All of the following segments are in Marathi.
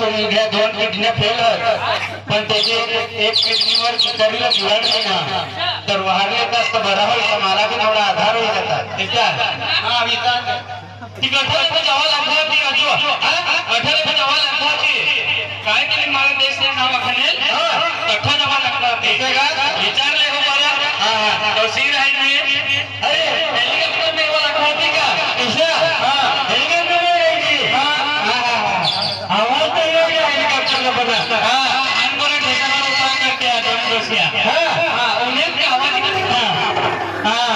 सोडून घ्या 2 किडन्या फेल पण त्याची एक किडनीवर करीला ब्लड नाही ना तर वारले जास्त बरा होईल का मला भी थोडा आधार होईल आता विचार हा विचार ती गठोडे जावा लागणार ती अजू गठोडे जावा लागणार ती काय केली मला देश ने नाव खनेल गठोडे जावा लागणार ती विचारले हो बरं हां तो सीर आहे नाही अरे हेलिकॉप्टर में वाला खाती का ऐसा हां हेलिकॉप्टर में रहेगी हां आवाज तो ये हेलिकॉप्टर का बना हां अनबोरा ठेका उपाय करते हैं दोनों रसिया हां उन्हें की आवाज हां हां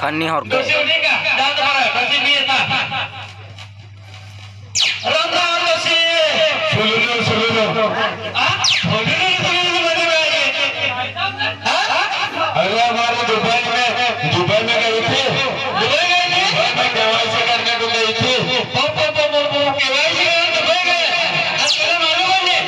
Kani horga. अरे हमारे दुबई में गई थी दुबई में केवाईसी करने को गई थी केवाईसी करने दुबई गए आज तेरा मालूम है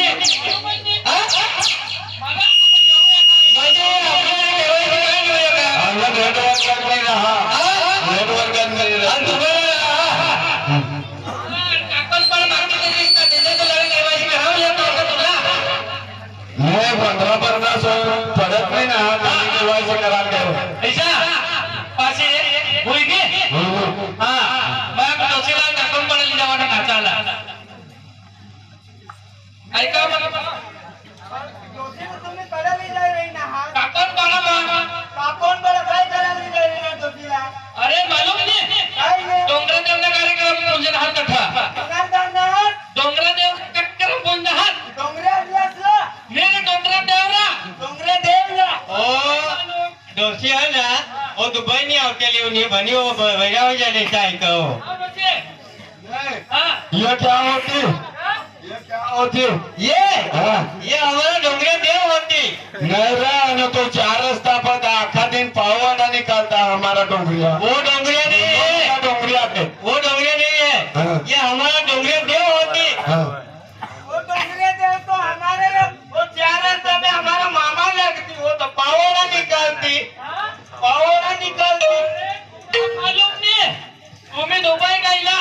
दुबई नहीं आते लिए उन्हें बनी वो भैया हो जाने चाहिए कहो ये क्या होती ये हमारा डोंगरे देव होती नहीं रहा तो 4 रस्ता पर आखा दिन पावना निकालता हमारा डोंगरिया वो डोंगरिया नहीं है डोंगरिया के वो डोंगरिया नहीं है ये हमारा डोंगरे देव होती वो डोंगरे देव तो हमारे वो 4 रस्ता में हमारा मामा लगती वो तो पावना निकालती पावना निकालती मालूम नहीं तुम्हें दुबई गईला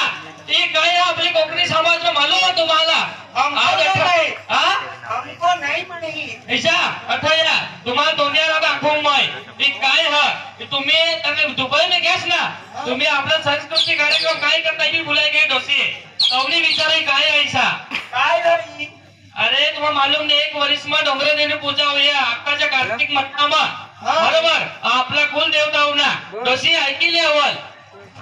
ये काय आपली कोकणी समाज में मालूम है तुम्हाला हमको नहीं पड़ेगी ऐसा अठया तुम्हाला दोन्याला दाखवून माय ये काय है तुम्ही तने दुबई में गैस ना तुम्ही आपला संस्कृती कार्यक्रम काय करता ही बुलाए गए दोषी अवनी विचारे काय ऐसा काय करी अरे तुम्हाला मालूम नहीं 1 वर्ष में डोंगरे देने पूजा हुई है आकाच्या कार्तिक महिना बरोबर आपला कुल देवता होना दोषी ऐकिले अवल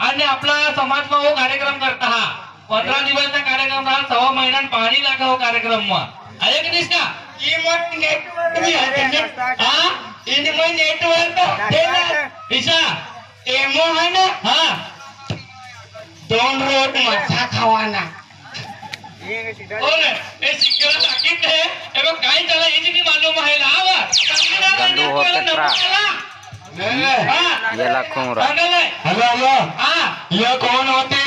आणि आपला समाज में वो कार्यक्रम करता हा 15 दिवसचा कार्यक्रम हा 6 महिन्यात पाणी लागा हो कार्यक्रम में अरे किती का कीमत नेटवर्क भी है हां इनमें नेटवर्क ऐसा एमो है ना हां 2 रोट मठा खावाना ओले ए सिक्योर ताकीद है एगो काय चला इजी की मालूम है लावा गंदू होते त्रा ये लाखों रा हेलो हां ये कौन होती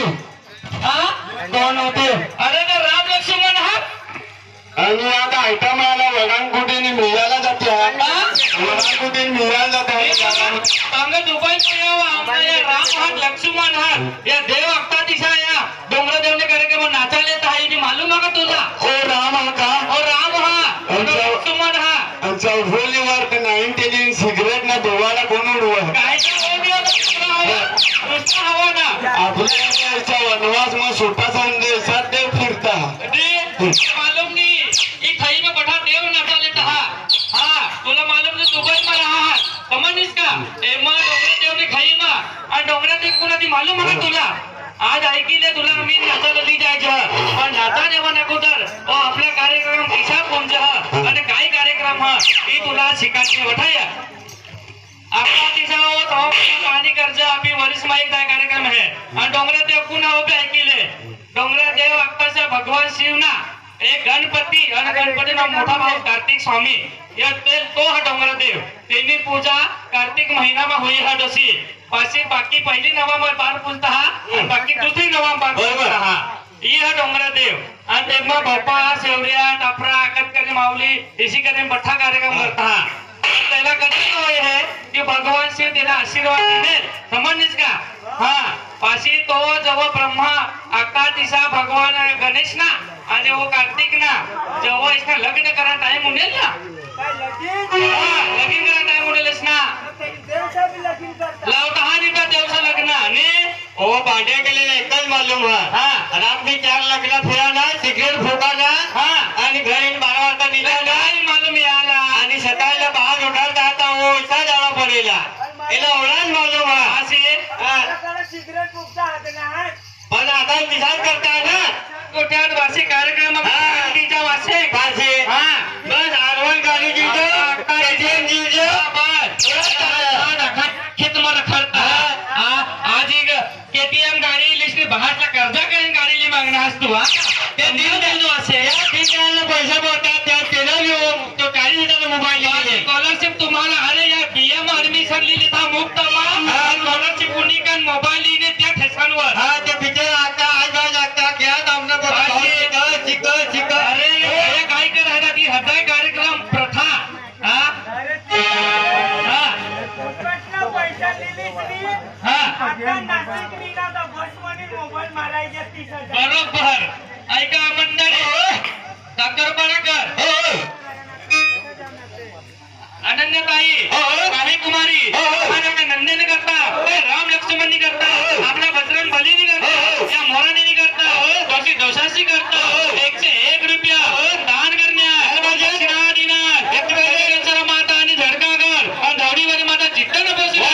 हां कौन होती अरे ना राम लक्ष्मण हा आणि आता आयटम आला वडांकुटीने मिळायला जाते वडांकुटीने मिळायला जाते सांग दुबई में राम हा लक्ष्मण हा या देव अक्ता दिशा या डोंगरा देवने कार्यक्रम नाचायला येत आहे ती मालूम आहे का तुला ओ राम हा का ओ राम हा लक्ष्मण हा अच्छा होली वर्क 19 सिगरेट ना दोवाला कोण उडवलं काय हवा ना आपल्या वनवास में छोटा संदेशात देव फिरता मालूम नहीं ये खाई में बैठा देव नाचा लेता हाँ तुला मालूम नहीं दुबई में रहा समझ इसका एमा डोंगरे देव ने खाई में और डोंगरे देव को ना मालूम है तुला आज ऐकिले तुला मी नाचायला ली जायचं पण नाचा देवा नको तर ओ आपला कार्यक्रम दिशा कोणचा आणि काय कार्यक्रम हा ही तुला शिकायची वठाया आपला तिचा पाणी कर्ज आपली वरिष्ठ माहित आहे कार्यक्रम आहे आणि डोंगरा देव पुन्हा उभे ऐकिले डोंगरा देव अक्काचा भगवान शिव ना एक गणपती आणि गणपती ना मोठा भाऊ कार्तिक स्वामी या तो हा डोंगरा देव त्यांनी पूजा कार्तिक महिना में हुई हा डोसी पाशी बाकी पहिली नवंबर पार पूजता हा आणि बाकी दुसरी नवंबर पूजता हा ही हा डोंगरा देव आणि तेव्हा भोपा शेवऱ्या टापरा आकतकरी माऊली इसी करीन बठ्ठा कार्यक्रम करता हा त्याला कधी होय है की भगवान शिव त्याला आशीर्वाद देईल समजलीस का हा पाशी तो जेव्हा ब्रह्मा अक्का तिसा भगवान गणेश ना आणि वो कार्तिक ना जेव्हा इसका लग्न करा टाइम उडेल ना लगीन करा टाइम उडेलस ना लावता हा निका देवचा लग्न आणि ओ भांडे गेलेले एकच मालूम हा रात्री 4 लग्न फिराना सिगरेट फुकाना हा आणि घरी 12 वाजता निघाला काय मालूम याला आणि सकाळला बाहेर उठायला आता वो इसा जावा पडेला एला ओळाच मालूम असे सिगरेट फुकता हात नाही पण आता विचार करता ना कोट्यात वार्षिक कार्यक्रम तिच्या वार्षिक पासे हा बस आरवण गाडी जीतो एटीएम जीतो खेत में रखता आज एक केटीएम गाड़ी लिस्ट बाहर कर्जा करें गाड़ी ली मांगना हस तू ते दिन दे दो असे ठिकाणी पैसा पडतात त्या तेला तो 40,000 मोबाईल लिहिले स्कॉलरशिप तुम्हाला अरे या बीएम ऍडमिशन लिहिली था मुक्त स्कॉलरशिप कुणी कान मोबाईल लिहिणे त्या ठेसांवर हा ते बिचारा आता आज आज आता क्या आमना शिक अरे हे काय करायला ती हृदय कार्यक्रम प्रथा हा हा फुकटला पैसा दिली हा आता नाशिक निघाला बसमध्ये मोबाईल मारायचे 30,000 बरोबर ऐका मंडळी साखर पराकर अनन्यताई काही कुमारी नंदन करता राम लक्ष्मण करता आपला बजरंग बली करता या मोरानी करता दोषी दोषाशी करता 101 रुपया दान करण्या दिनार माता आणि झडकागर आणि धावडीवाली माता जिद्दन बसून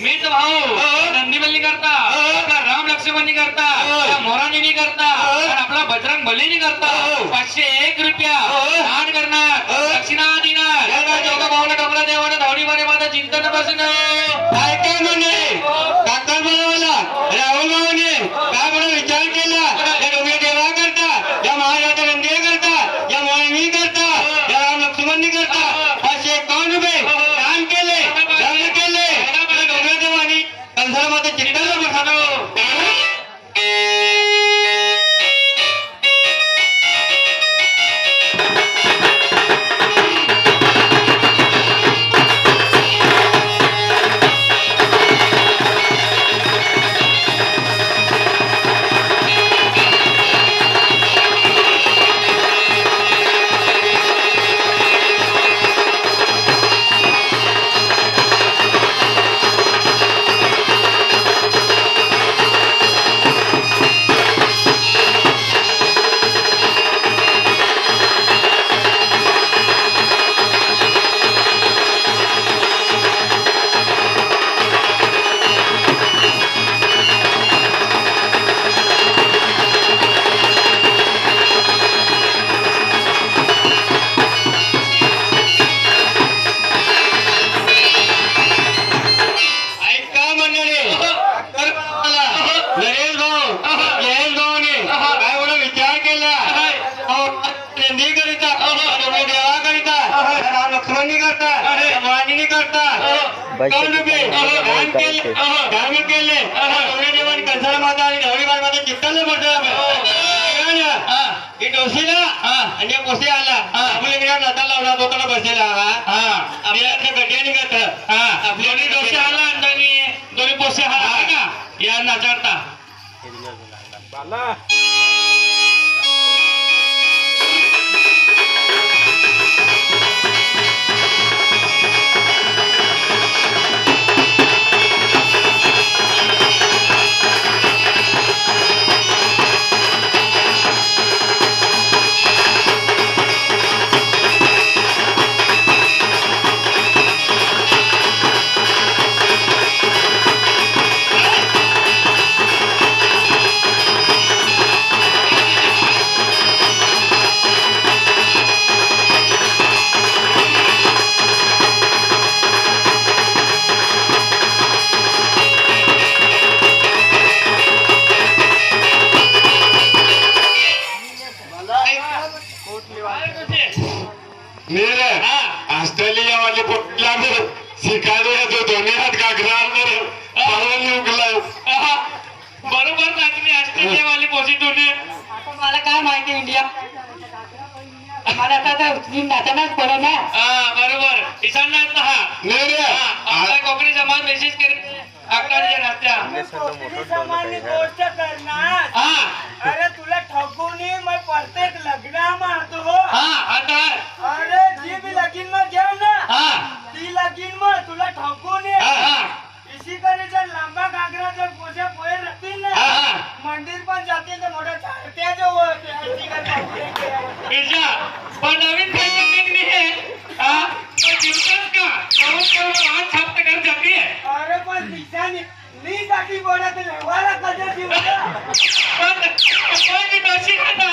मीच भाऊ नंदीबल्ली करता आपला राम लक्ष्मणी करता मोरानी करता आपला बजरंग बली करता 501 रुपया दान करणार दक्षिणा देणार जोगा भाऊला डोंगरा देवाने धावडी मारे माझा चिंतन बसून काय काय म्हणे काका बोलावला राहुल भाऊने काय म्हणून विचार केला या डोंगरे देवा करता या महाराजा नंदी करता या मोहिनी करता या राम लक्ष्मण करता 551 रुपये दान केले धर्म केले या डोंगरे देवानी कंसाला माझं चिंतन बसानो लक्ष्मणी करता वाणीनी करता कौन रुपये दान केले धर्म केले डोंगरे देवानी कंसाला माता आणि ढवळी माता चित्ताला ही डोसीला आणि पोसे आला आपल्या नाता लावला तो त्याला बसेला आपल्या गड्यानी करत आपल्या डोसे आला आणि दोन्ही पोसे आला का या नाचारता ऑस्ट्रेलिया वाले पोटला शिकायला येतो दोन्ही हात घागरा बरोबर नाचणी ऑस्ट्रेलिया वाली पोसी दोन्ही आता मला काय माहिती इंडिया मला आता नाचनाच पडे ना बरोबर ईशान्यात आपला कोकणी समाज मेसेज करेल आकाराच्या नात्या सामान्य गोष्ट करणार अरे तुला ठगून मैं प्रत्येक लग्न मारतो आता अरे जी भी लगीन में गया ना ती लगीन में तुला ठगून इसी करे जब लंबा घाघरा जब पोसे पोए रहती ना मंदिर पर जाते तो मोठा चारत्या जो पण नवीन फॅशन निघली आहे तो दिवसात का आज छाप कर जाते अरे पण दिशाने नी गाठी बोला तो लेवाला कदर दिवसा पण कोई दोषी खाता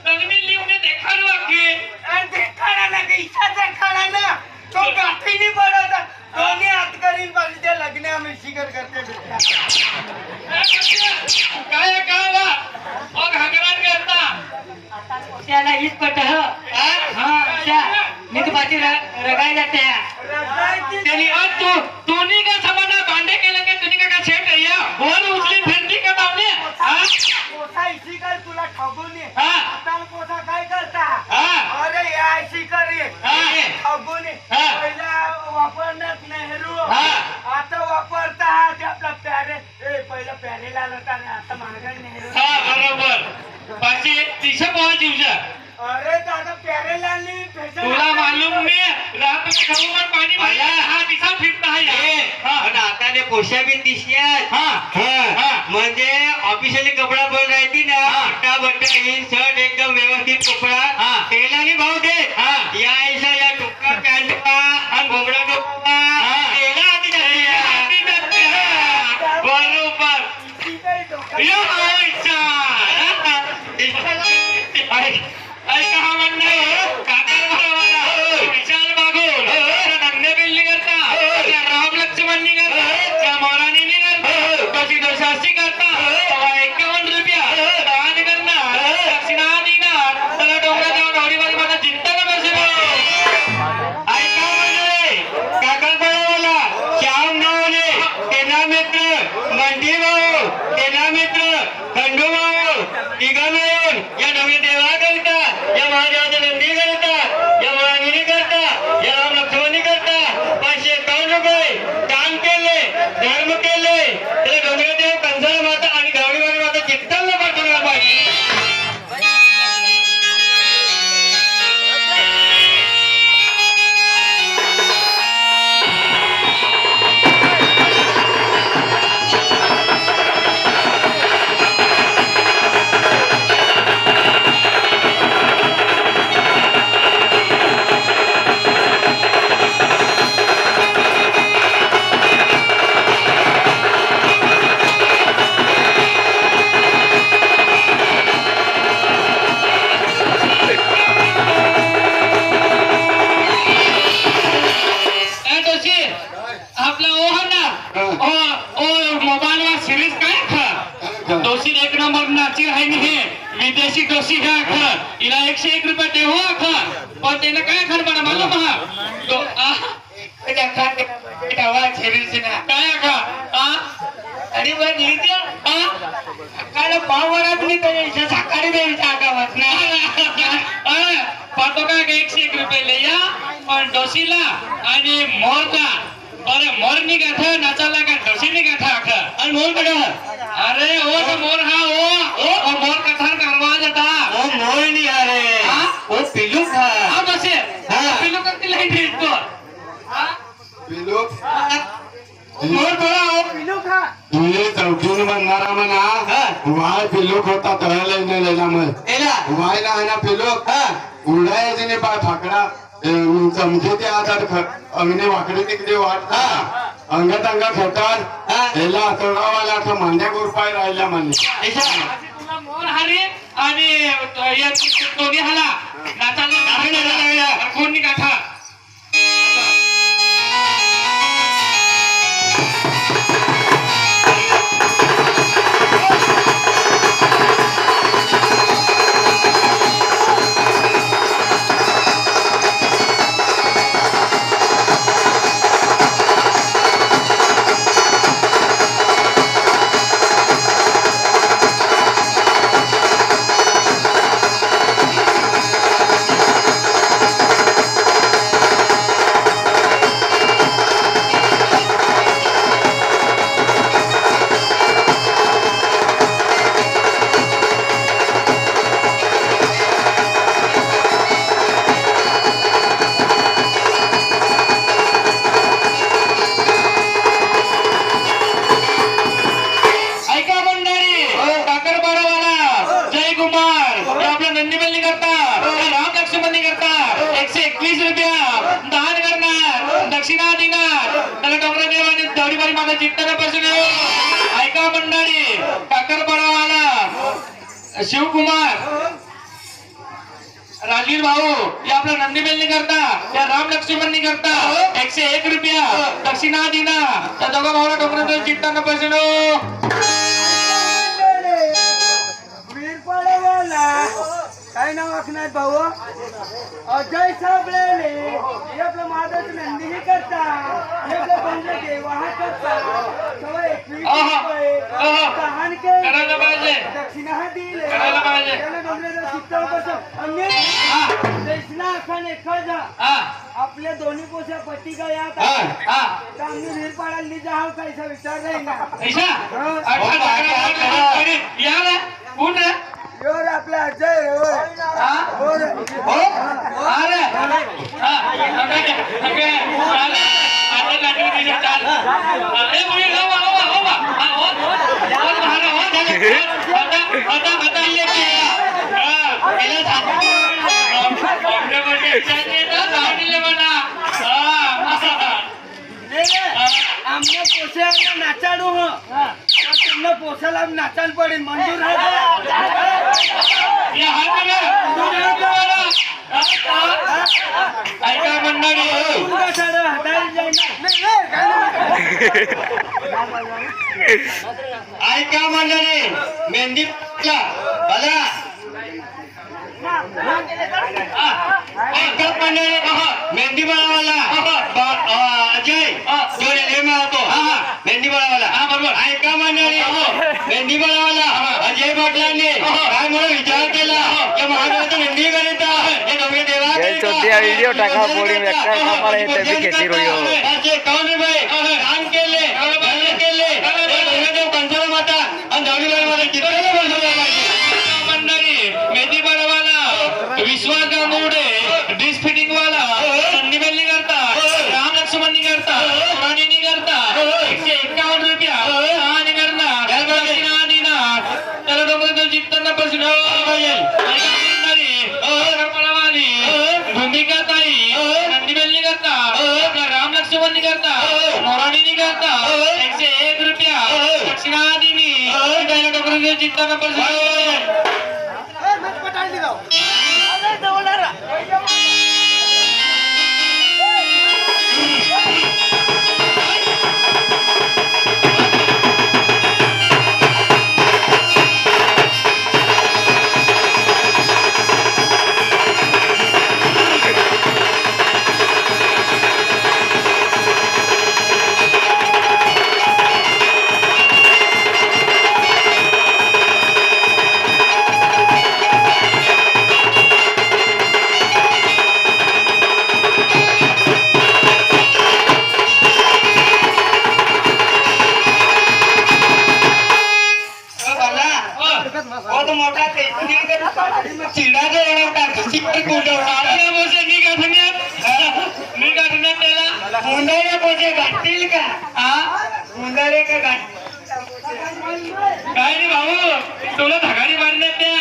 नवीन लिहून देखाडू आखी आणि देखाडा ना का इच्छा देखाडा ना तो गाठी नहीं पड़ा दोन्ही हात करीन पाहिजे त्या लग्न आम्ही शिकर करते काय कावा मग हगरान करता त्याला हीच पट मी तर बाजी रगाय जाते त्यांनी आज दोन्ही का समाना भांडे केलं का तुम्ही का शेट या वर उचली फेरती का बाबले पोसा इसी कर तुला ठगून आता पोसा काय करता अरे या इसी करे ठगून पहिला वापरण्यात नेहरू आता वापरता ते आपला प्यारे पहिला प्यारेला आला आता मागा नेहरू बरोबर पाचशे 300 पोहा जीवजा अरे दादा प्यारेलाल तुला मालूम नाही रात में खाऊ मग पाणी भरला हा दिसा फिरता आहे आता ते पोशा बी दिसल्यात म्हणजे ऑफिशियली कपडा पण राहती ना बट्टा बट्टा ही शर्ट एकदम व्यवस्थित कपडा तेलाने भाव दे या ऐसा या टोका पॅन्ट आणि घोगडा टोका तेला आधी जाते बरोबर यो ऐका हा म्हणणं काकार भरवाला विशाल बागोल नंदे बिल्ली करता राम लक्ष्मण करता त्या मोरानी करता कशी दोषाशी करता 51 रुपया दान करणार दक्षिणा देणार त्याला डोंगरा जाऊन ढवळीबाजी माझा चिंता ऐशी डोसी है अखर इला 101 रुपये दे हो अखर और तेने काय अखर बना मालूम है तो बेटा खाते बेटा वाह शरीर से ना काय अखर अरे वर लिहिते काल पावरात मी तर इथे साकारी द्यायचा गावात ना पातो का 101 रुपये ले या और डोसीला आणि मोरला बरं मोर निघा नाचाला का डोसी निघा अखर आणि मोर कडे अरे ओ तो मोर हा ओ मोर कथार करवा जाता ओ मोर नहीं आ रहे हाँ? ओ पिलू था हाँ बसे हाँ। पिलो करती लाइन भेज दो पिलू मोर बड़ा हो पिलू खा तुझे चौकीन बनणारा म्हणा वाय पिल्लोक होता तळायला नेलेला मग एला वायला आहे ना पिल्लोक उडायचे नाही पाय फाकडा चमचे ते आधार अंगणे वाकडे तिकडे वाट अंगात अंगा खेळतात याला आतडावाला असं मांड्या गोरपाय राहिला म्हणे तुला मोर हारे आणि या दोन्ही हाला नाचाला कोण निघा ऐका मंडळी काकरपाडावाला जय कुमार हे आपल्या नंदीबल्ली करतात राम लक्ष्मणी करतात 121 रुपया दान करणार दक्षिणा देणार त्याला डोंगरदेवाने दौडीबारी माझा चित्तनापासून ऐका मंडळी काकरपाडावाला शिवकुमार राजवीर भाऊ हे आपल्या नंदीबेलनी करता या राम लक्ष्मणनी करता 101 रुपया दक्षिणा दिना त्या दोघा भाऊला डोंगराचं चित्तनापासून वीरपाड्यावाला काय नाव असणार भाऊ अजय साबळेले हे आपलं महाराज नंदीही करता हे आपलं बंद देवाहा करता सवय 21 रुपये दहान करायला पाहिजे. दक्षिणा दिले करायला पाहिजे. त्याला डोंगराचं चित्तावर बसव अन्य देशना अखंड एखादा हा आपल्या दोन्ही पोशा पट्टी का यात हा तर आम्ही वीरपाड्याला निजा हा कैसा विचार नाही ना ऐसा या रे कोण रे योर आपला अजय रे होय हा हो रे हो अरे हा ओके अरे आता लाटू दिली चाल ए मुली हो हो हो आता ये गेला आमने पोषाला नाचाडू हो तुमने पोषाला नाचाल पडेल मंजूर ऐका मंडळी ऐका मंडळी मेहंदी बला ऐका मंडळी मेहंदी बळावाला अजय जो रेल्वे होतो मेहंदी बळावाला बरोबर ऐका मंडळी मेहंदी बळावाला अजय पाटलांनी काय म्हणून विचार केला की महाराज मेहंदी करीता हे दोघे देवा वीडियो टाका पोड़ी में एक हमारे ते भी कैसी रोयो 51 रुपये दान केले पंचाला माता आणि दौडीबाई मध्ये किती मंडळी मेहंदी बळावाला विश्वास गांगुडे डिश फिटिंग वाला संधी बेल्ली करता राम लक्ष्मणी करता राणी करता 151 रुपया आणि करणार त्याला डोंगर जिंकताना पासून भूमिका ताई नंदी बेल्ली करता राम लक्ष्मणी करता मोराणी करता 101 रुपया दक्षिणा दिनी त्याला डोंगर जिंकताना पासून मुंडारे पोचे गाठतील का मुंडारे का गाठ काय रे भाऊ तुला धगाडी बांधण्यात त्या